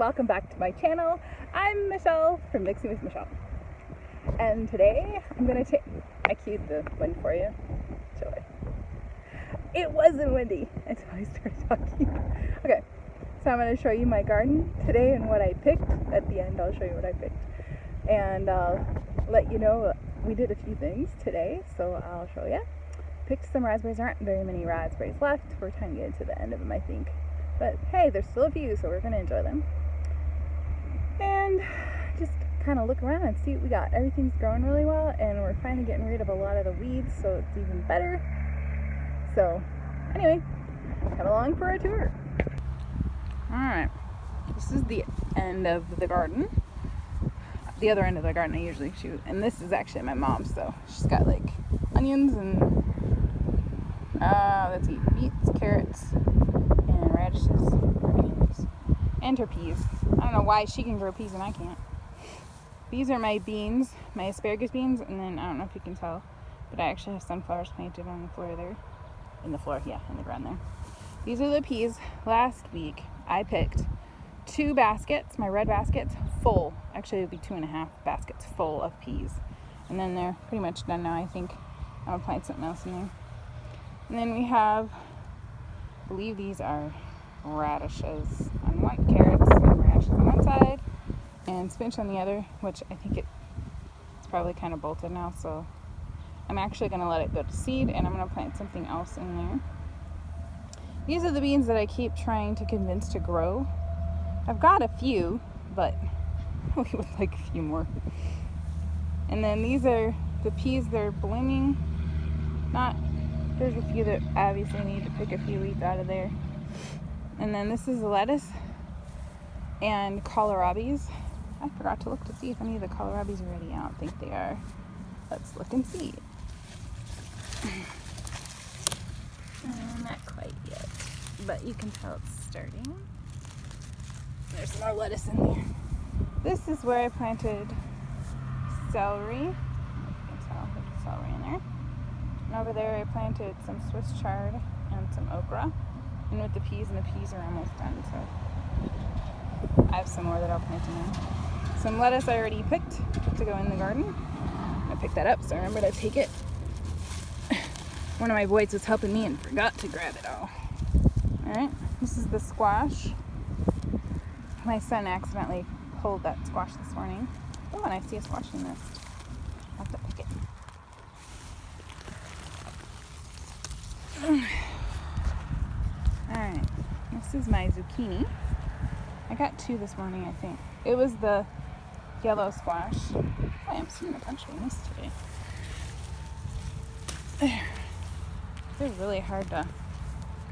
welcome back to my channel. I'm Michelle from Mixing with Michelle. And today I'm going to take... I cued the wind for you. Show it. It wasn't windy until I started talking. Okay, so I'm going to show you my garden today and what I picked. At the end I'll show you what I picked. And I'll let you know we did a few things today, so I'll show you. Picked some raspberries. There aren't very many raspberries left. We're trying to get to the end of them, I think. But hey, there's still a few, so we're going to enjoy them. And just kind of look around and see what we got. Everything's growing really well, and we're finally getting rid of a lot of the weeds, so it's even better. So, anyway, come along for a tour. Alright, this is the end of the garden. The other end of the garden I usually shoot, and this is actually my mom's, so she's got like onions and let's see, beets, carrots, and radishes, onions, and her peas. I don't know why she can grow peas and I can't. These are my beans, my asparagus beans, and then I don't know if you can tell, but I actually have sunflowers planted on the floor there. In the ground there. These are the peas. Last week I picked 2 baskets, my red baskets, full. Actually, it would be 2.5 baskets full of peas. And then they're pretty much done now, I think. I'll plant something else in there. And then we have, I believe these are radishes on one, carrots and radishes on one side, and spinach on the other, which I think it's probably kind of bolted now, so I'm actually going to let it go to seed, and I'm going to plant something else in there. These are the beans that I keep trying to convince to grow. I've got a few, but we would like a few more. And then these are the peas. They're blooming. There's a few that obviously need to pick a few weeds out of there. And then this is the lettuce and kohlrabies. I forgot to look to see if any of the kohlrabies are ready. I don't think they are. Let's look and see. Not quite yet, but you can tell it's starting. There's more lettuce in there. This is where I planted celery. You can tell there's celery in there. And over there I planted some Swiss chard and some okra. And with the peas are almost done, so I have some more that I'll plant in there. Some lettuce I already picked to go in the garden. I picked that up, so I remember to take it. One of my boys was helping me and forgot to grab it all. Alright, this is the squash. My son accidentally pulled that squash this morning. Oh, and I see a squash in this. I'll have to pick it. Alright, this is my zucchini. I got 2 this morning, I think. It was the yellow squash. Oh, I'm seeing a bunch of this today. It's really hard to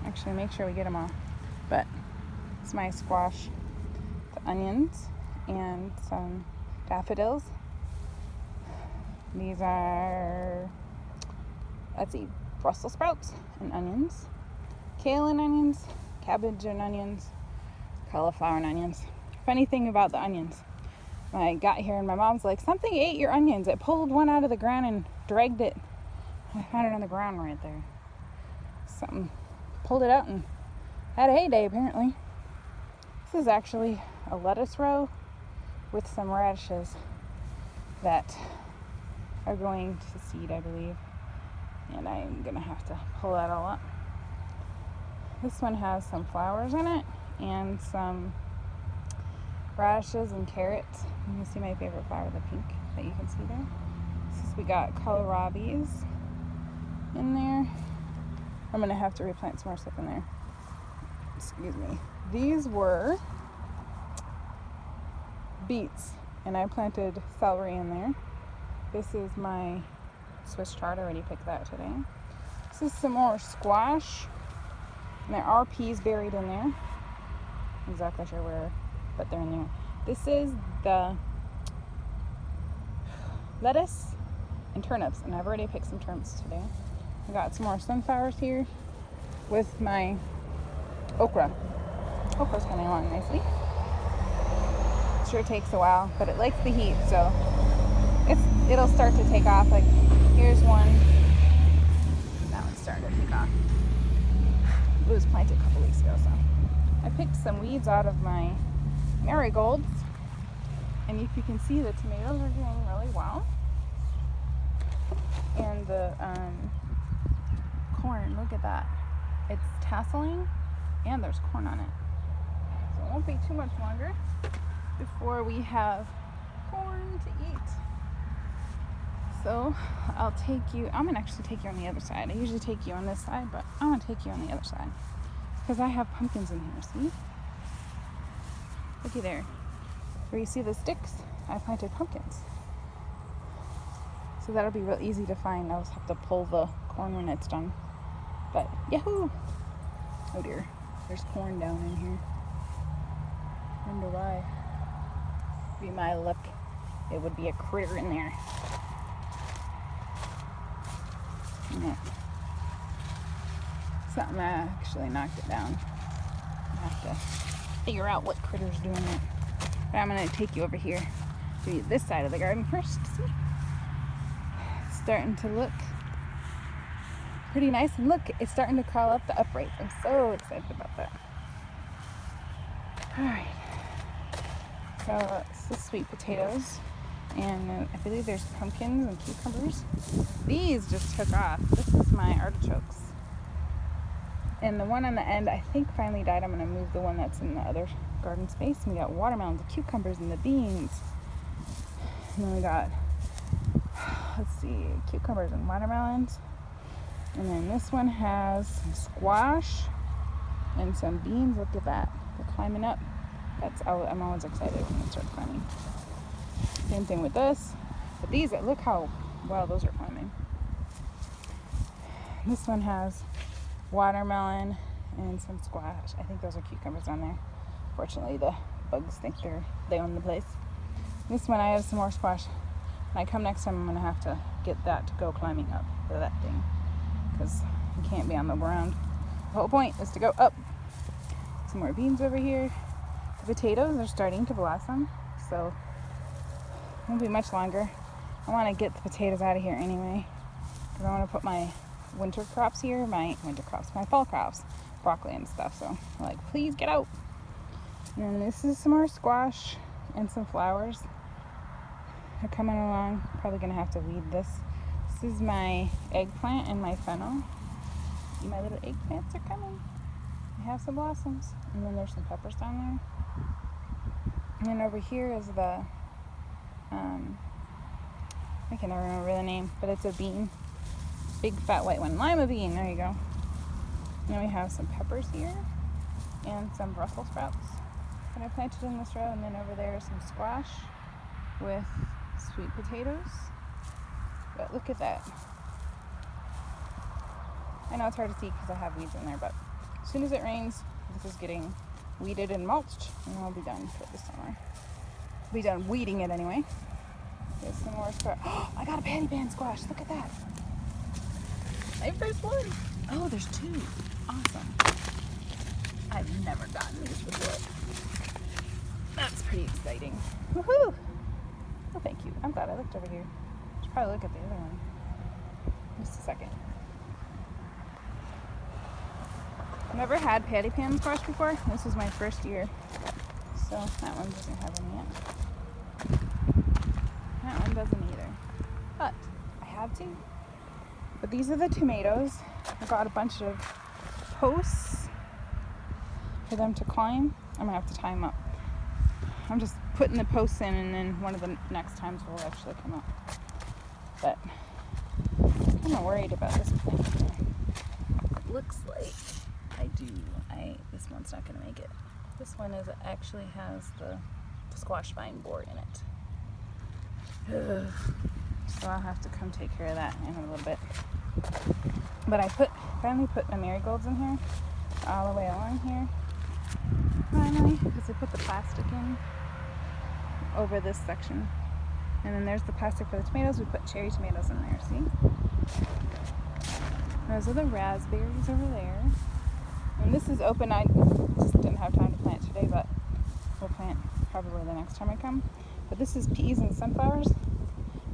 actually make sure we get them all. But it's my squash, the onions, and some daffodils. These are, let's see, Brussels sprouts and onions, kale and onions, cabbage and onions, cauliflower and onions. Funny thing about the onions, when I got here and my mom's like, something ate your onions. It pulled one out of the ground and dragged it. I found it on the ground right there. Something pulled it out and had a heyday apparently. This is actually a lettuce row with some radishes that are going to seed, I believe. And I'm going to have to pull that all up. This one has some flowers in it and some radishes and carrots. You can see my favorite flower, the pink that you can see there. We got kohlrabies in there. I'm going to have to replant some more stuff in there. Excuse me. These were beets, and I planted celery in there. This is my Swiss chard. I already picked that today. This is some more squash, and there are peas buried in there. I'm exactly sure where, but they're in there. This is the lettuce and turnips, and I've already picked some turnips today. I got some more sunflowers here with my okra. Okra's coming along nicely. Sure takes a while, but it likes the heat, so it'll start to take off. Like, here's one. That one's starting to take off. It was planted a couple weeks ago, so I picked some weeds out of my marigolds. And if you can see, the tomatoes are doing really well. And the corn, look at that. It's tasseling and there's corn on it. So it won't be too much longer before we have corn to eat. So I'll take you, I'm gonna actually take you on the other side. I usually take you on this side, but I'm gonna take you on the other side because I have pumpkins in here, see? Looky there. Where you see the sticks, I planted pumpkins. So that'll be real easy to find. I'll just have to pull the corn when it's done. But yahoo! Oh dear, there's corn down in here. Wonder why. Be my luck, it would be a critter in there. Yeah. Something actually knocked it down. I have to figure out what critter's doing it. But I'm gonna take you over here to this side of the garden first. See? It's starting to look pretty nice, and look, it's starting to crawl up the uprights. I'm so excited about that. All right. So it's the sweet potatoes, and I believe there's pumpkins and cucumbers. These just took off. This is my artichokes. And the one on the end, I think, finally died. I'm going to move the one that's in the other garden space. And we got watermelons, the cucumbers, and the beans. And then we got, let's see, cucumbers and watermelons. And then this one has some squash and some beans. Look at that. They're climbing up. I'm always excited when they start climbing. Same thing with this. But these, look how well those are climbing. This one has watermelon and some squash. I think those are cucumbers on there. Fortunately, the bugs think they own the place. This one, I have some more squash. When I come next time, I'm going to have to get that to go climbing up to that thing, because you can't be on the ground. The whole point is to go up. Some more beans over here. The potatoes are starting to blossom, so it won't be much longer. I want to get the potatoes out of here anyway, because I want to put my winter crops here, my fall crops, broccoli and stuff. So I'm like, please get out. And then this is some more squash and some flowers. They're coming along. Probably gonna have to weed this. This is my eggplant and my fennel. See, my little eggplants are coming. They have some blossoms. And then there's some peppers down there. And then over here is the I can never remember the name, but it's a bean. Big fat white one. Lima bean, there you go. And then we have some peppers here and some Brussels sprouts that I planted in this row. And then over there is some squash with sweet potatoes. But look at that. I know it's hard to see because I have weeds in there, but as soon as it rains, this is getting weeded and mulched, and I'll be done for the summer. I'll be done weeding it anyway. There's some more squash. Oh, I got a patty pan squash. Look at that. My first one. Oh, there's two. Awesome. I've never gotten these before. That's pretty exciting. Woohoo! Oh, thank you. I'm glad I looked over here. I should probably look at the other one. Just a second. I've never had patty pan squash before. This is my first year. So that one doesn't have any yet. That one doesn't either. But I have two. But these are the tomatoes. I got a bunch of posts for them to climb. I'm gonna have to tie them up. I'm just putting the posts in, and then one of the next times will actually come up. But I'm not worried about this plant here. It looks like this one's not gonna make it. This one actually has the squash vine borer in it. Ugh. So I'll have to come take care of that in a little bit. But I finally put my marigolds in here, all the way along here. Finally, because I put the plastic in over this section. And then there's the plastic for the tomatoes. We put cherry tomatoes in there, see? Those are the raspberries over there. And this is open. I just didn't have time to plant today, but we'll plant probably the next time I come. But this is peas and sunflowers.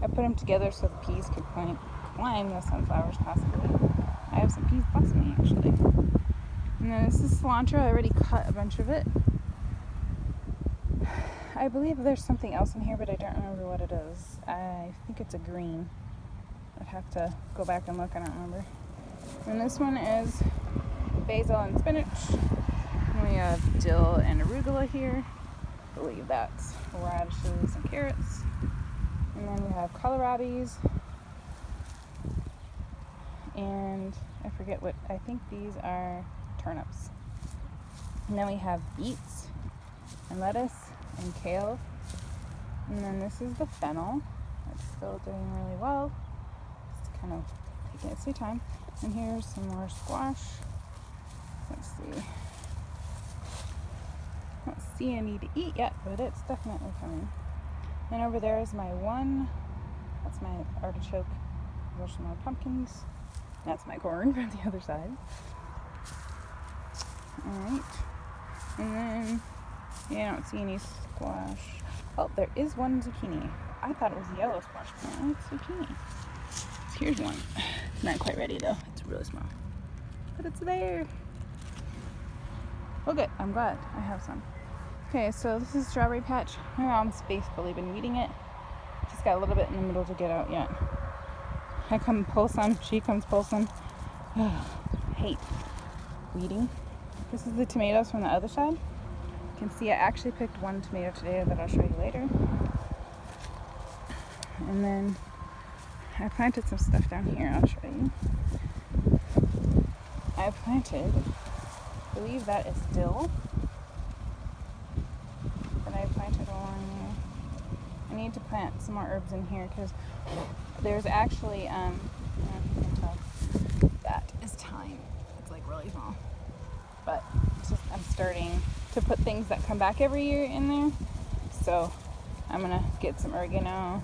I put them together so the peas could climb the sunflowers possibly. I have some peas blossoming actually. And then this is cilantro. I already cut a bunch of it. I believe there's something else in here, but I don't remember what it is. I think it's a green. I'd have to go back and look, I don't remember. And this one is basil and spinach. And we have dill and arugula here. I believe that's radishes and carrots. And then we have kohlrabies. And I forget what, I think these are turnips. And then we have beets and lettuce and kale. And then this is the fennel. It's still doing really well. It's kind of taking its sweet time. And here's some more squash. Let's see. I don't see any to eat yet, but it's definitely coming. And over there is my one. That's my artichoke. There's some more pumpkins. That's my corn from the other side. Alright. And then, yeah, I don't see any squash. Oh, there is one zucchini. I thought it was yellow squash, but it's zucchini. So here's one. It's not quite ready though. It's really small. But it's there. Well, good. I'm glad I have some. Okay, so this is Strawberry Patch. My mom's faithfully been weeding it. She's got a little bit in the middle to get out yet. I come pull some, she comes pull some. Hate weeding. This is the tomatoes from the other side. You can see I actually picked one tomato today that I'll show you later. And then I planted some stuff down here, I'll show you. I planted, I believe that is dill. That I planted along there. I need to plant some more herbs in here because there's actually, I don't know if you can tell, that is thyme. It's like really small. But it's just, I'm starting to put things that come back every year in there. So I'm gonna get some oregano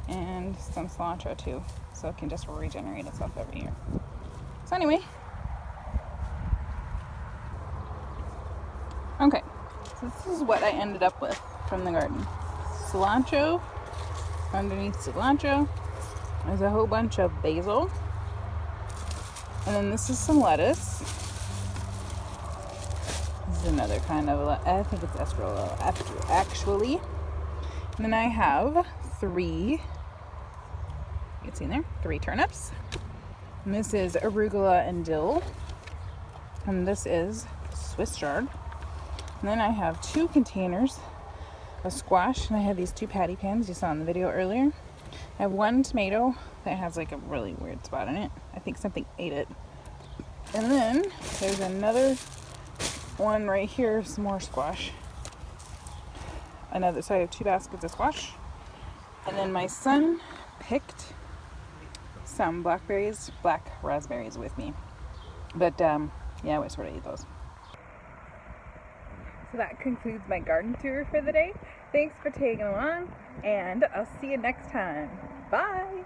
and some cilantro too, so it can just regenerate itself every year. So anyway, okay, so this is what I ended up with from the garden. Cilantro, underneath cilantro, there's a whole bunch of basil, and then this is some lettuce. This is another kind of, I think it's estrella actually. And then I have three, you can see in there, 3 turnips. And this is arugula and dill. And this is Swiss chard. And then I have 2 containers of squash, and I have these 2 patty pans you saw in the video earlier. I have 1 tomato that has like a really weird spot in it. I think something ate it. And then there's another one right here, some more squash. Another, so I have 2 baskets of squash. And then my son picked some black raspberries with me. But yeah, I sort of ate those. So that concludes my garden tour for the day. Thanks for tagging along, and I'll see you next time. Bye!